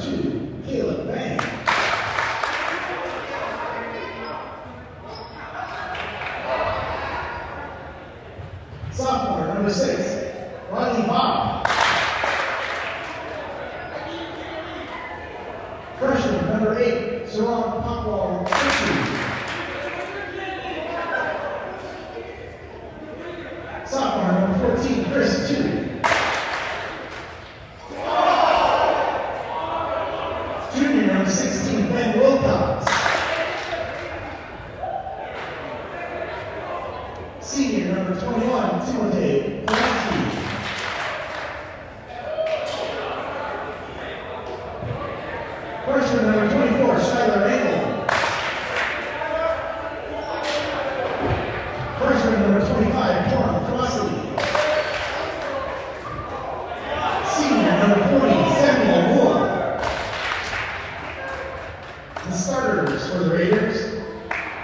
2, Caleb Bang. Sophomore, number 6, Riley Bob. Freshman, number 8, Sarah Popwell. Sophomore, number 14, Chris 2. Junior, number 16, Ben Wilcox. Senior, number 21, Timothy Polanski. Freshman, number 24, Skylar Engel. Freshman, number 25, Torm Crossley. Senior, number 40, Samuel Moore. The starters for the Raiders.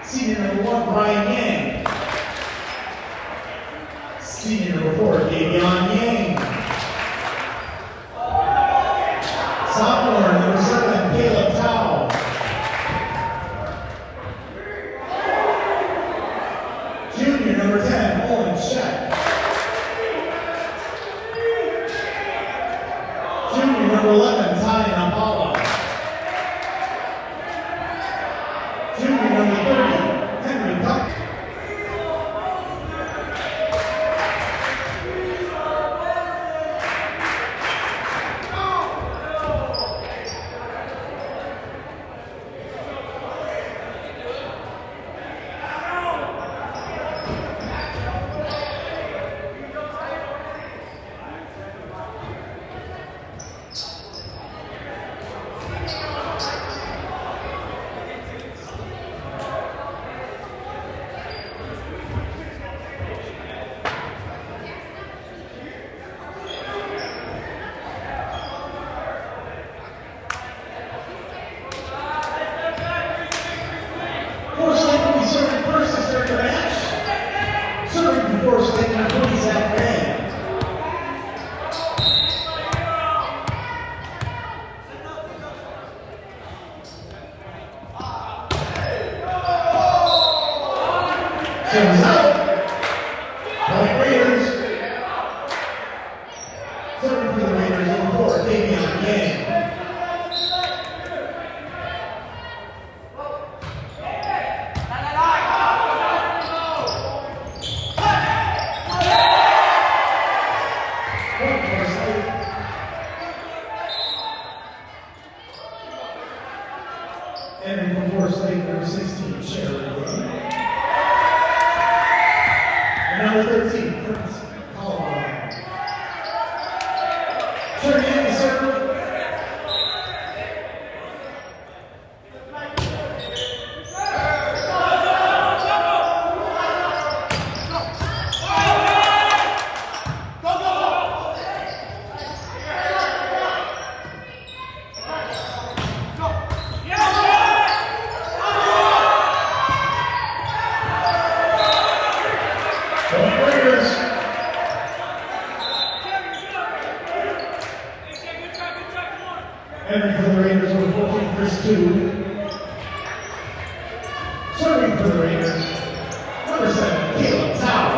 Senior, number 1, Brian Yang. Senior, number 4, Davion Yang. Sophomore, number 7, Caleb Tao. Junior, number 10, Owen Sheck. Junior, number 11, Ty Napala. Junior, number 30, Henry Tuck. Force Lake will be serving first to start the match. Serving for Force Lake, number 20, Zach Bay. Service out. Point Raiders. Serving for the Raiders, number 4, Davion Yang. And from Force Lake, number 16, Sherry Wood. And number 13, Prince Colorado. Sherry in the circle. Entering for the Raiders, number 14, Chris 2. Serving for the Raiders, number 7, Caleb Tao.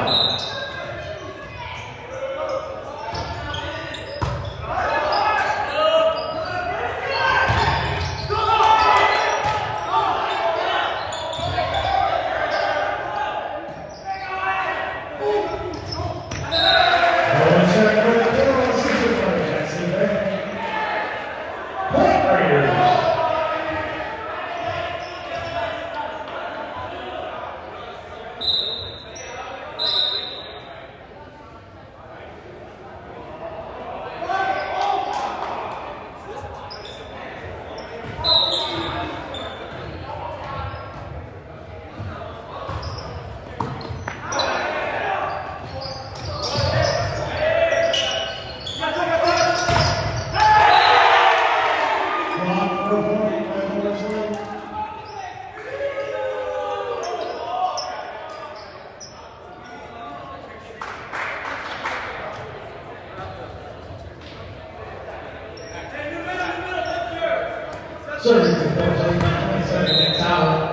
Serving for force, 27 next out.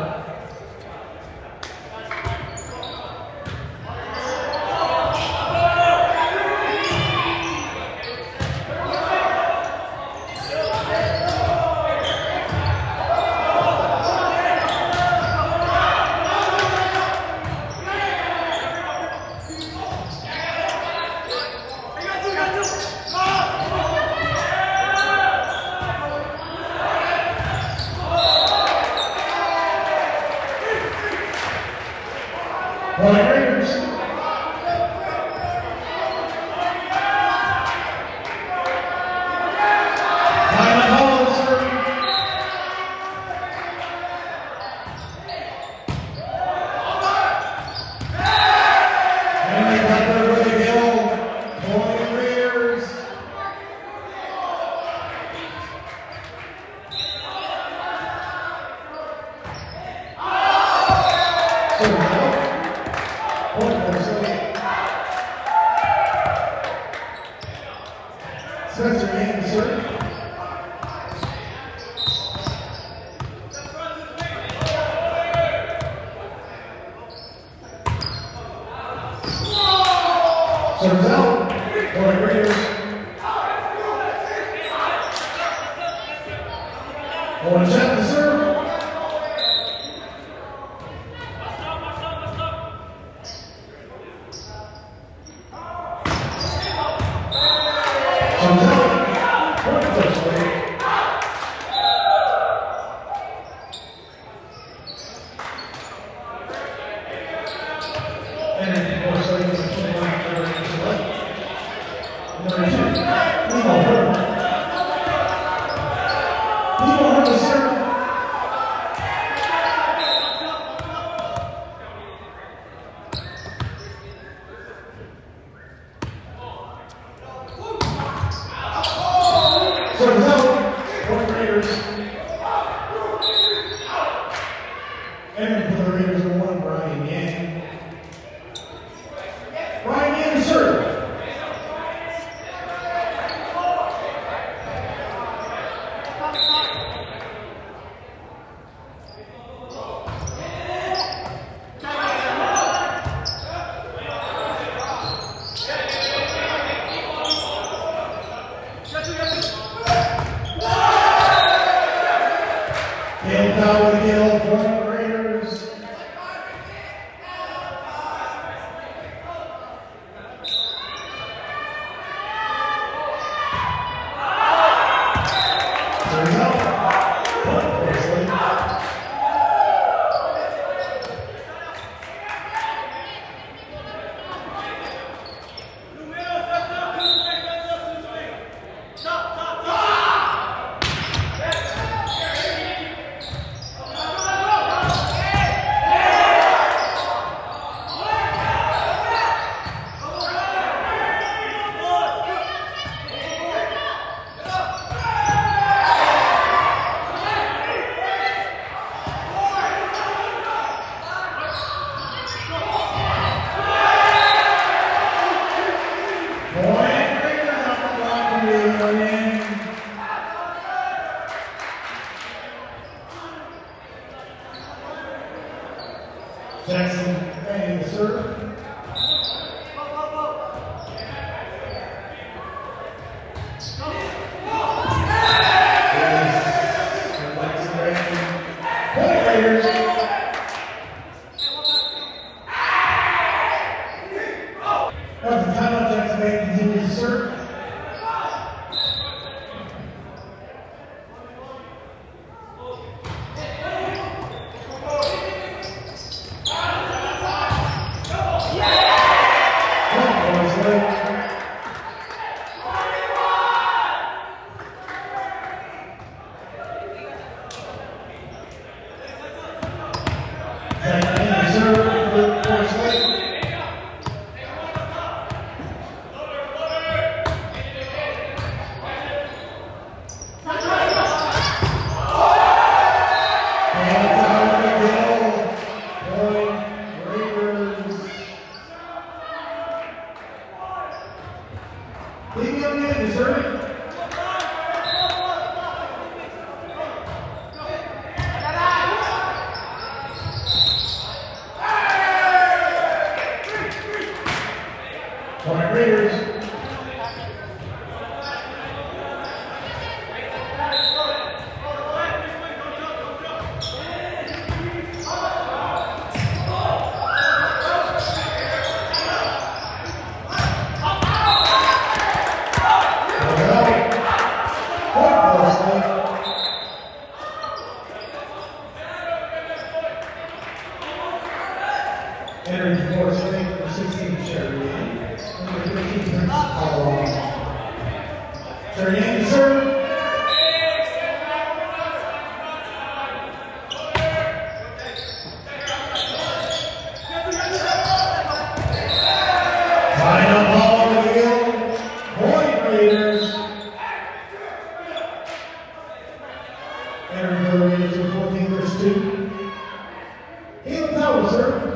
Point Raiders. Simon Hall serving. Henry Butler with a kill. Point Raiders. Spencer Mann, sir. Serves out. Point Raiders. Owen set to serve. Comes out. Point first play. And of course, ladies and gentlemen, number 2, Limo Herb. Limo Herb is served. Serves out. Point Raiders. And for the Raiders, number 1, Brian Yang. Brian Yang serve. Hail Power Hill, Point Raiders. Turns out. Point Presley. Jackson Manning to serve. Point Raiders. That's the timeout. Jackson Manning continues to serve. Leave me on the end, deserve it. Randy serve. Final ball to the field. Point Raiders. Aaron Raiders with 14 versus 2. Caleb Powell serve.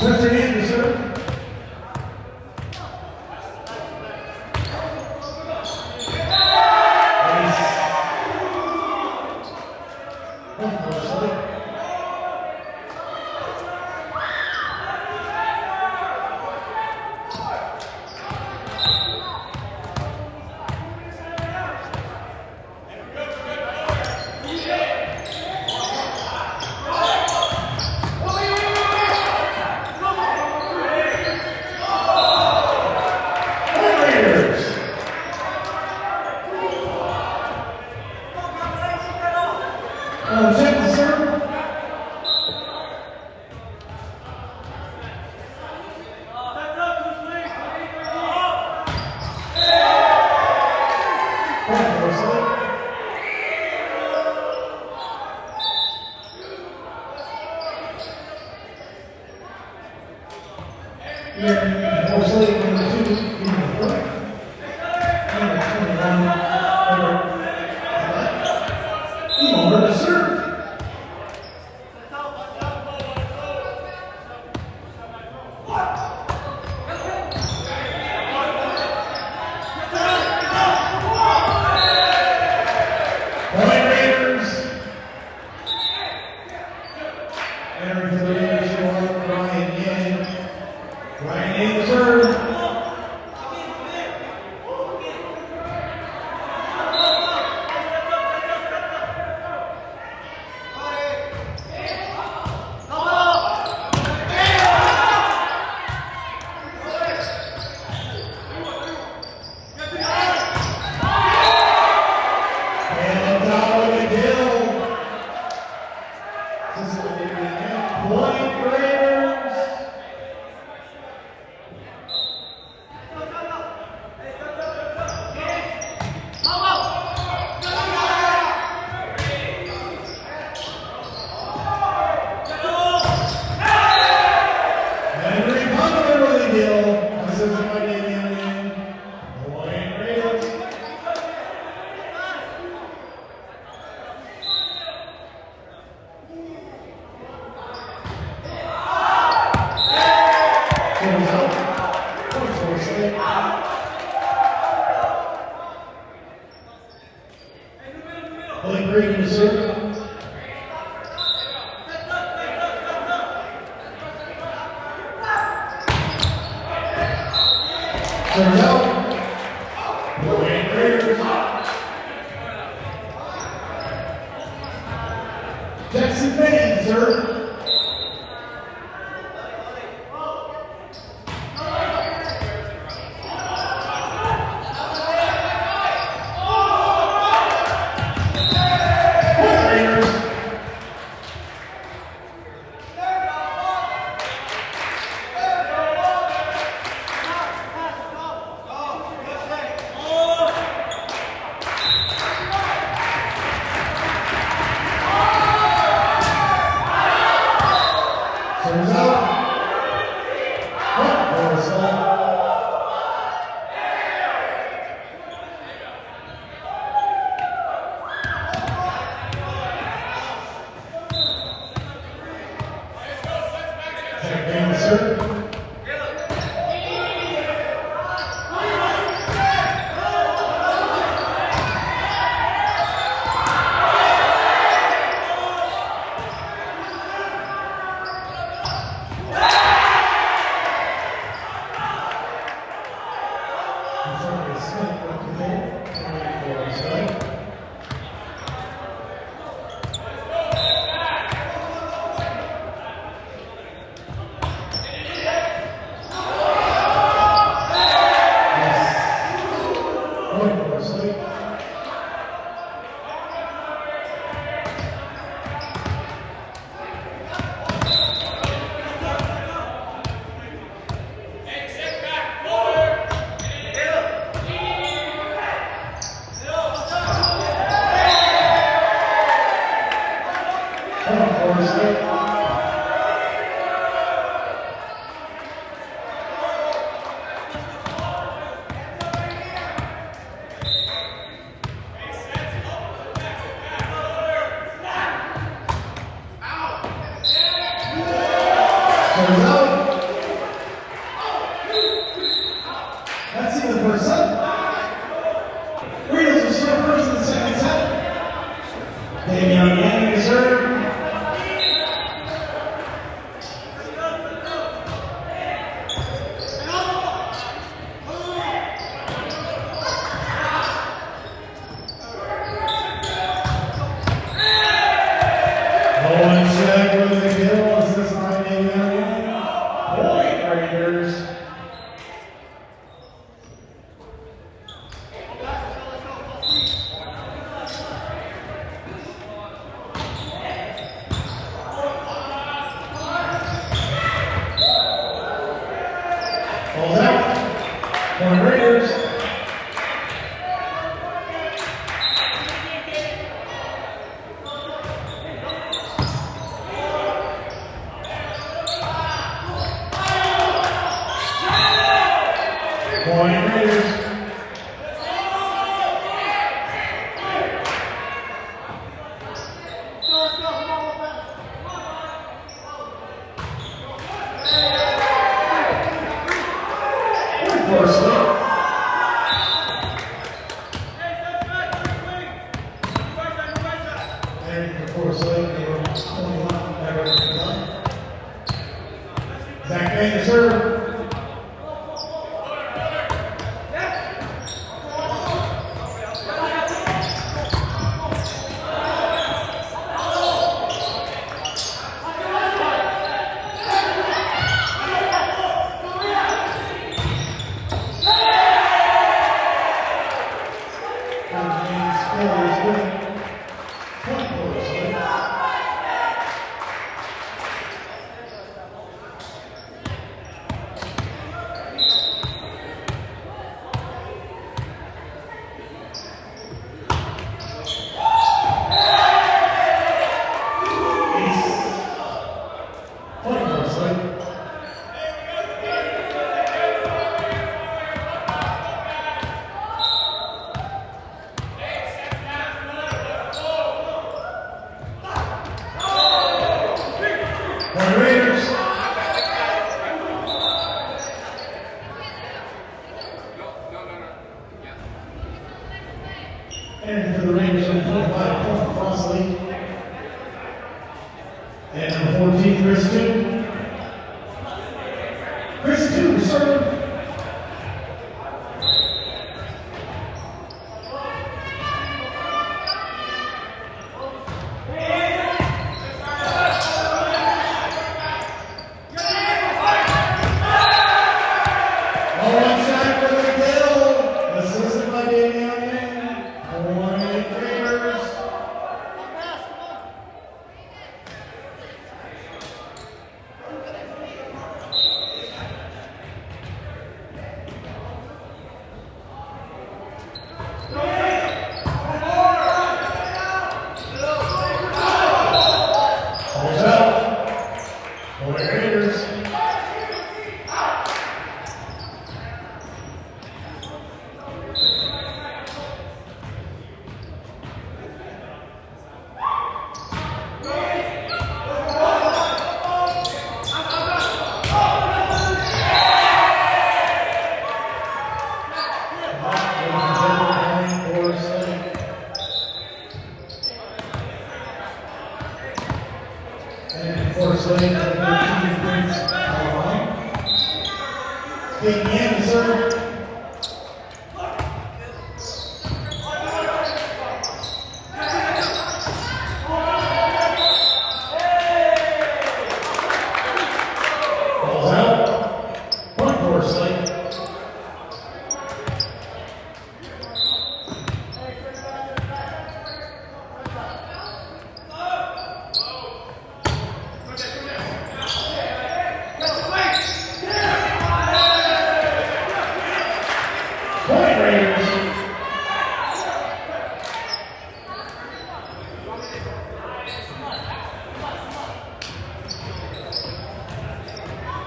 Spencer Andrews, sir. Check the serve. Jackson Band, sir. Goes out. Point Raiders. Point Raiders. Zach Payne to serve. And for the Rangers, 25 points Crossley. And number 14, Chris Toon. Chris Toon, serve.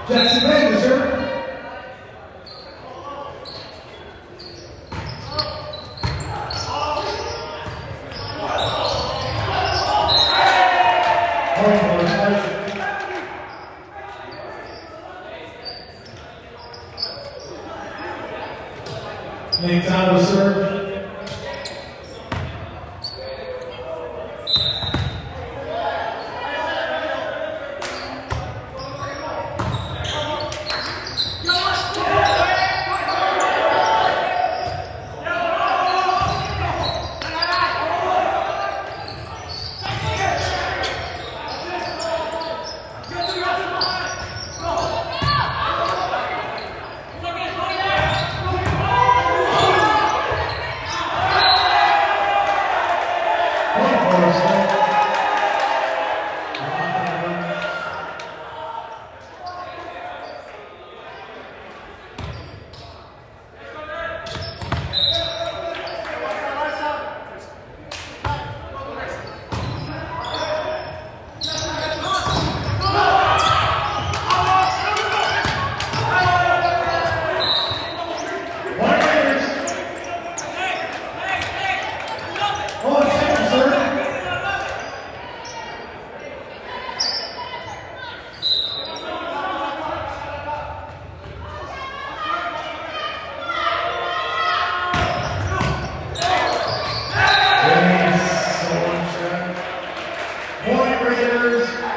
Jackson Banger, sir. Name time to serve. Raiders.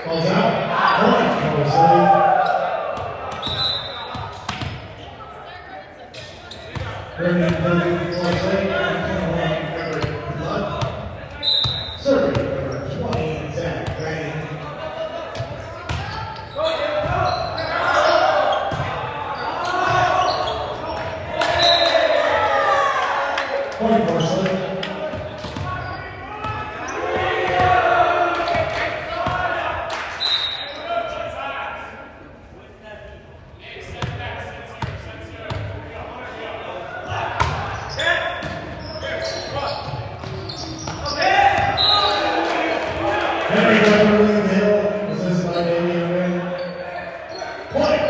Balls out. Point for Slade. Brandon Burton for Slade. Number 21, Blood. Serving number 20, Zach Brandon. Point for Slade. Henry Beverly Hill, assisted by Damian Wayne. Point.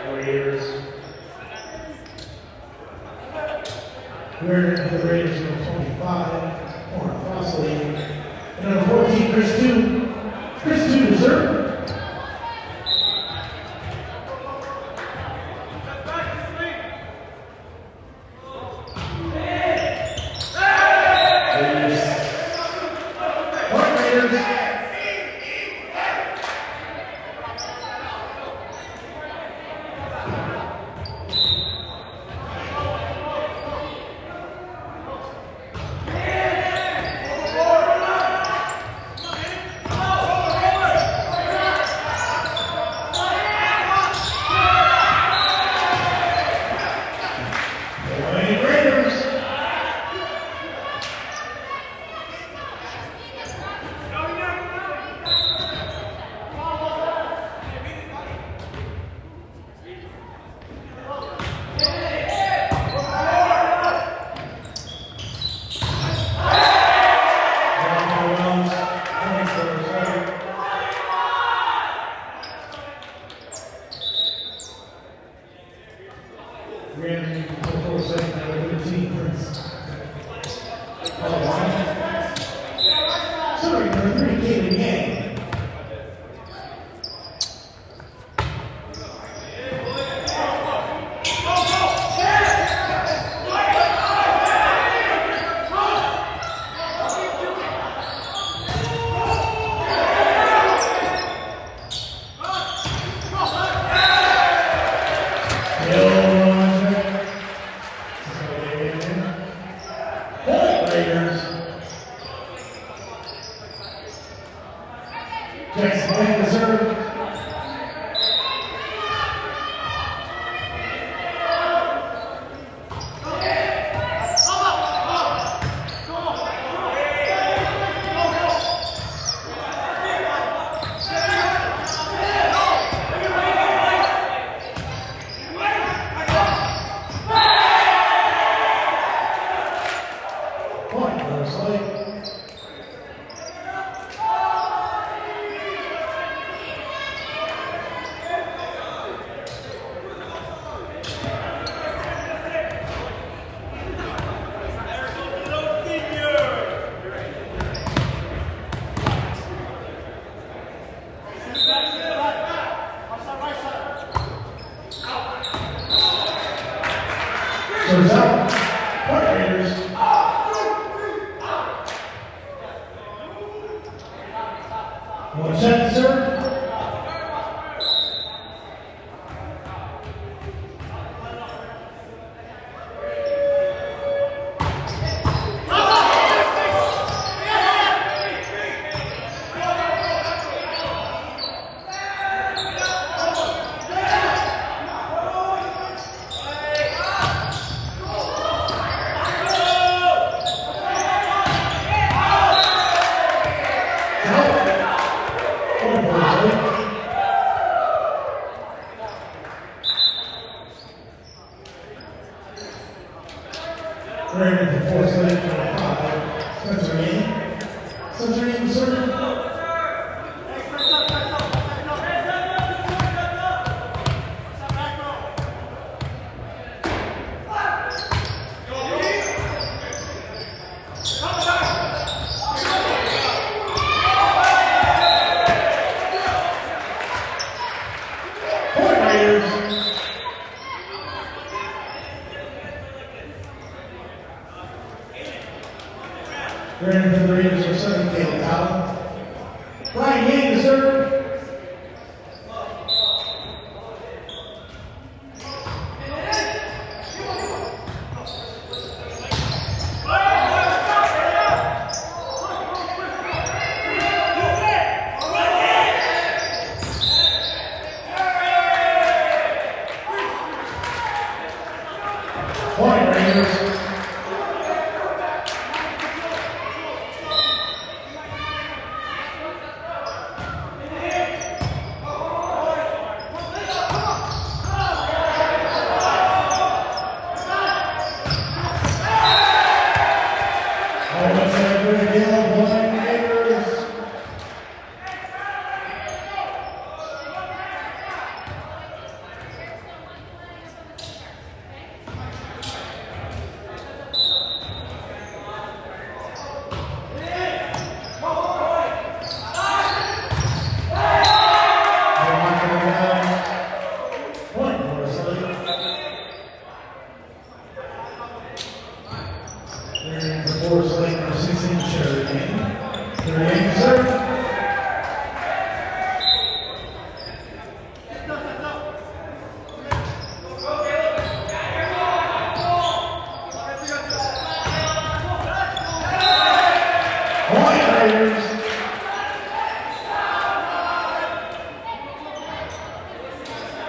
Warriors. We're the Raiders number 25, Warren Crossley. And number 14, Chris 2. Chris 2 to serve. Point Raiders. Point Raiders. Randy, before second, number 15, Prince. Sorry, number 3, Kaden Yang. Raiders. Jackson Lane to serve. Point for Slade. Serves out. Point Raiders. One set to serve. Raymond for four, Slade for 5. Spencer Lee. Spencer Lee, serve. Point Raiders. Brandon for the Raiders are second, Caleb Allen. Brian Yang to serve.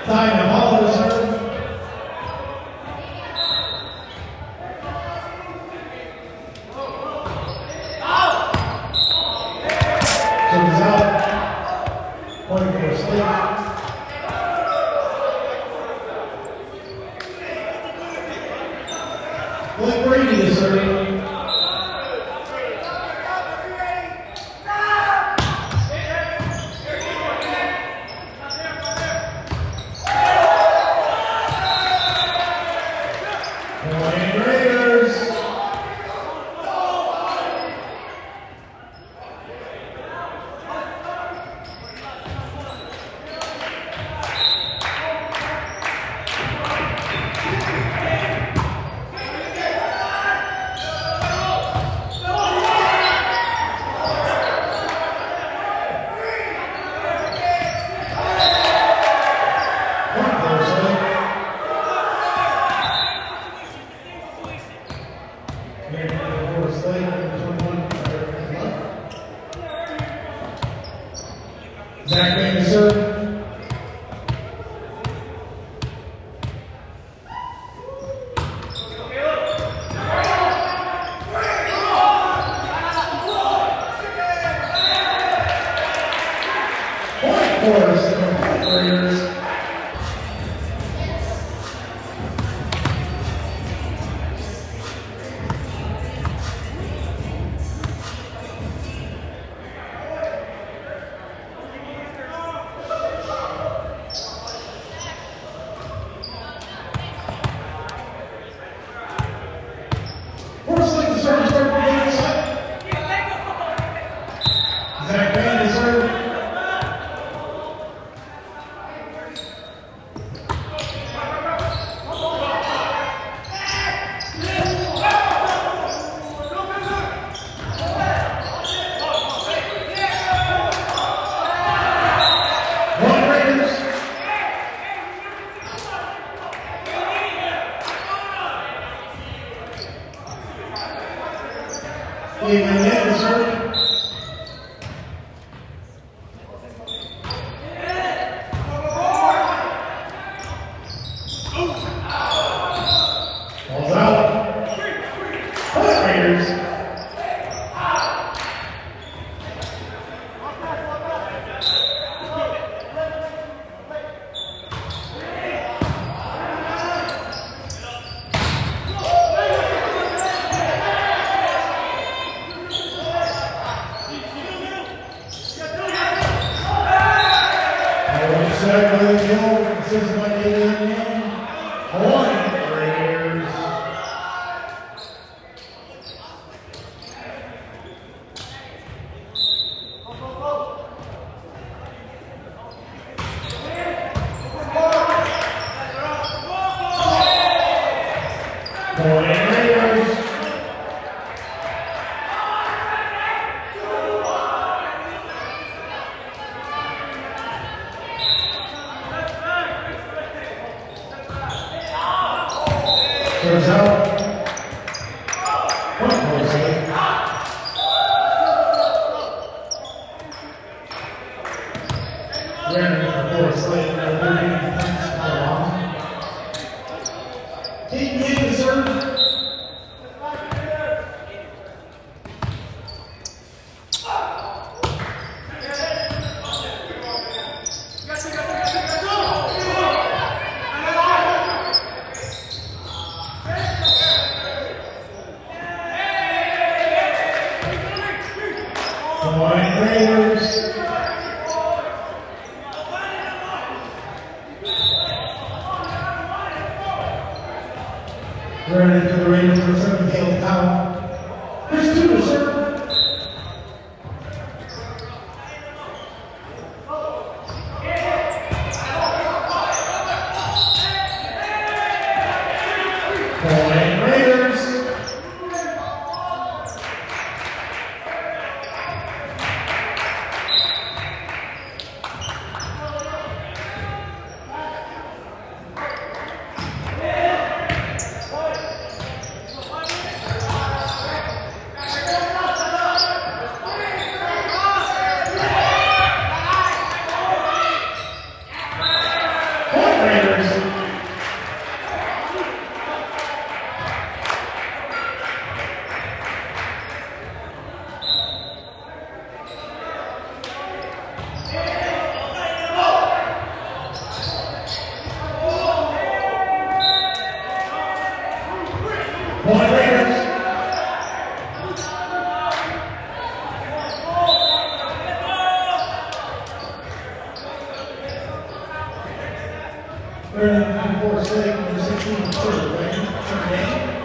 Diamond Hall to serve. Serves out. Point for State. Blake Brady to serve. Zach Bain to serve. Point for Warriors. Zach Bain to serve. Even to serve. Ball's out. Point Raiders. This is what they did. Point Raiders. Point Raiders. Serves out. Point for State. Random for State. 30 points per long. Team in to serve. Point Raiders. Ready for the Raiders for 7th foul. There's 2 to serve. Point Raiders. Earning for slate number 16, Sherman.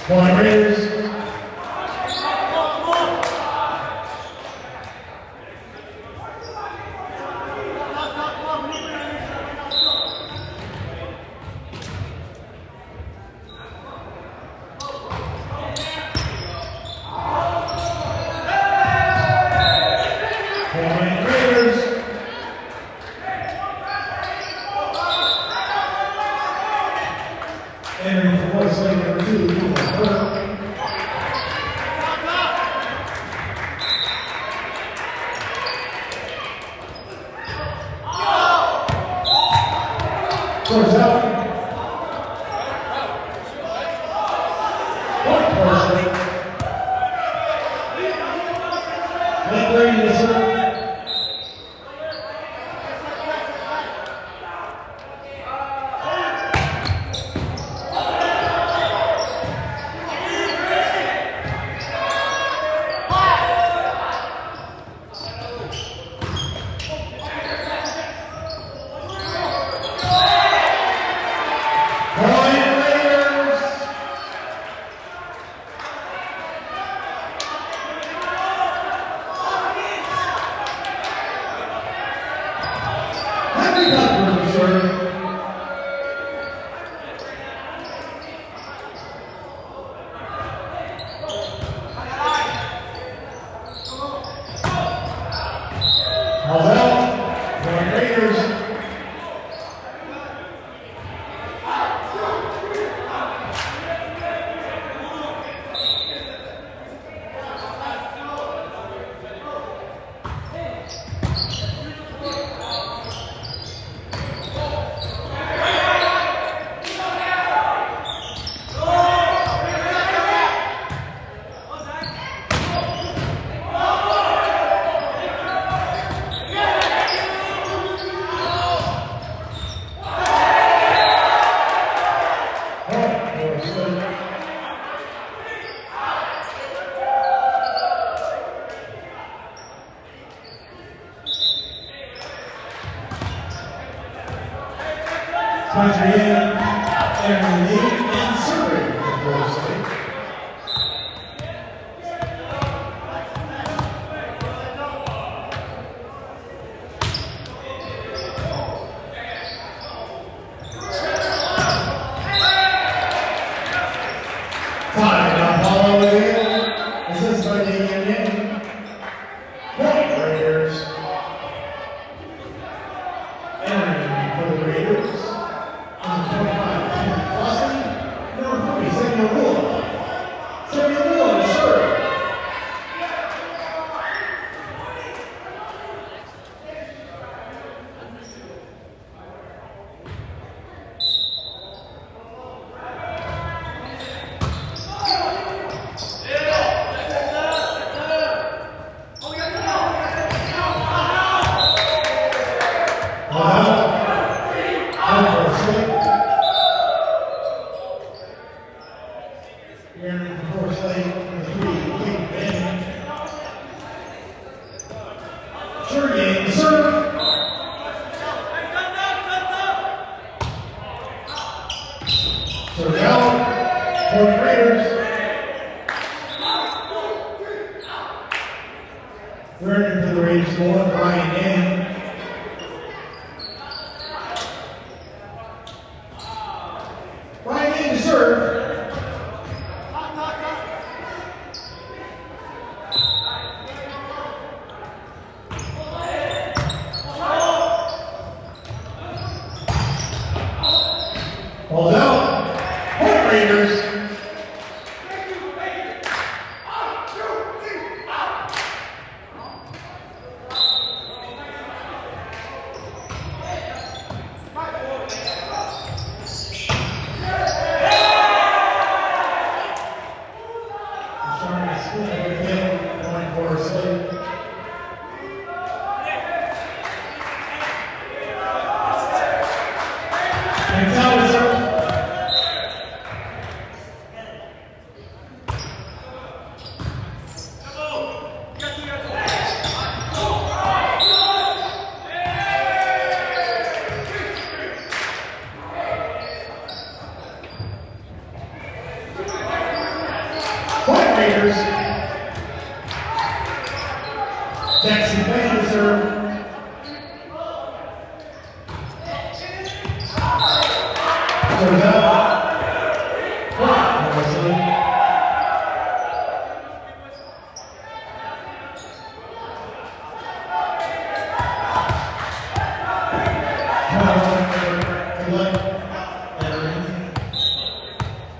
Point Raiders. Entering for slate number 2, Goes out. Point Parsley. Late Brady to serve. Country in, Aaron Lee, and Surrey for slate. Tied up all the way. Is this by the Union? Point Raiders. Entering for the Raiders. Number 25, Ken Fossey. Number 40, Samuel Moore. Samuel Moore to serve. Sure game to serve. So now, Point Raiders. Running for the Raiders more, Brian Mann. Brian Mann to serve. Hold out. Point Raiders. Going for a slate. And Serves out. Point, Wesley.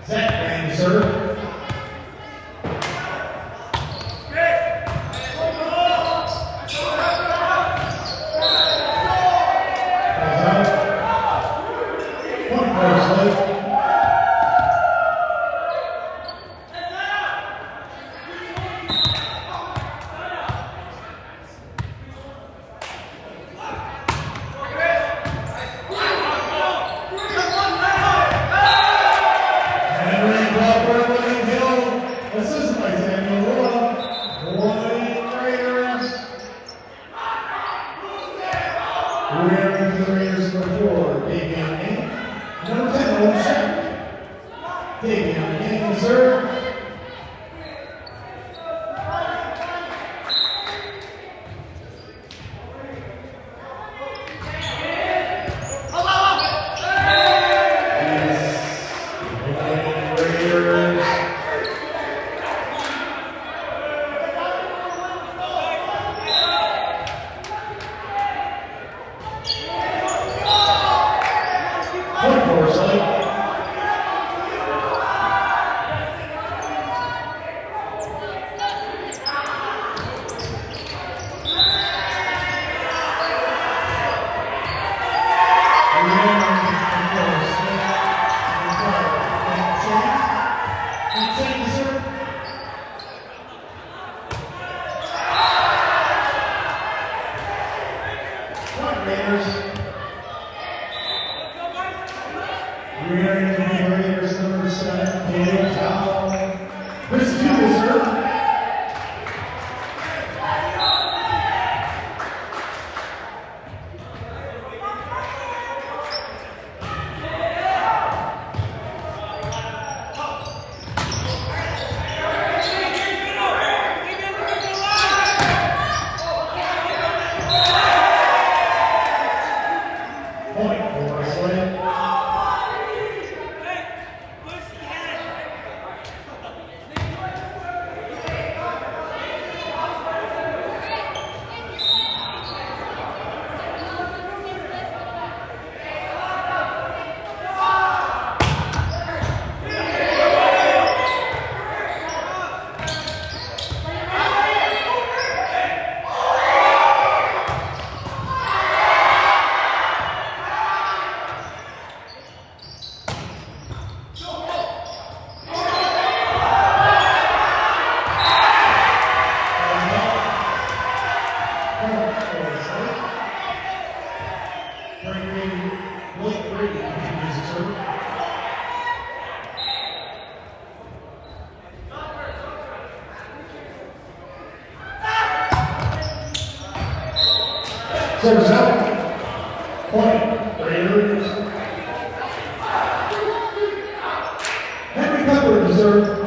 Zach Randy serve. Wearing for the Raiders number 4, Davion King. Number 10, Owen Sheck. Davion King to serve. Wearing the Raiders number 7, Caleb Powell. This is serve. Point for Wesley. Serves out. Point, Raiders. Henry Cutler to serve.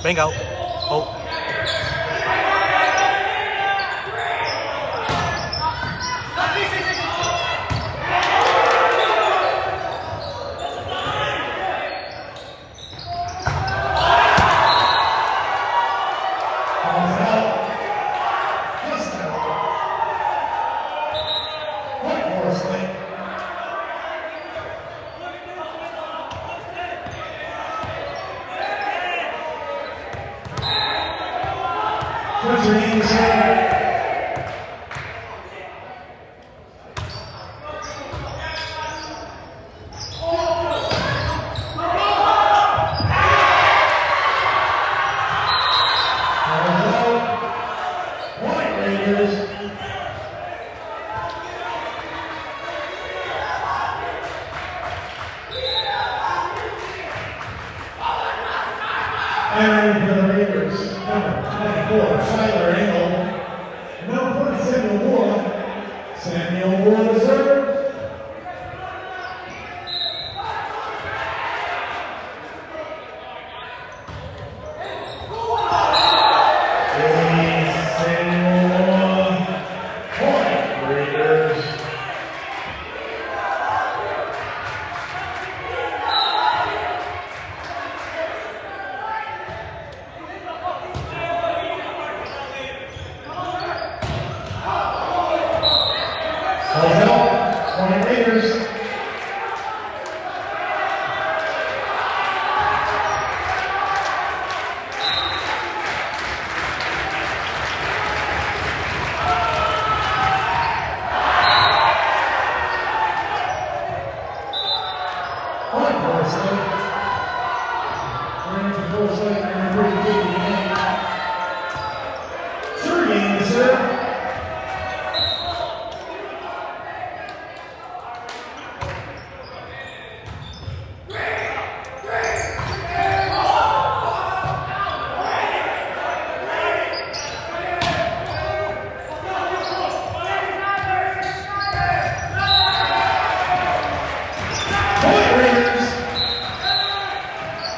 Bingo. Oh. Samuel Wood to serve. Point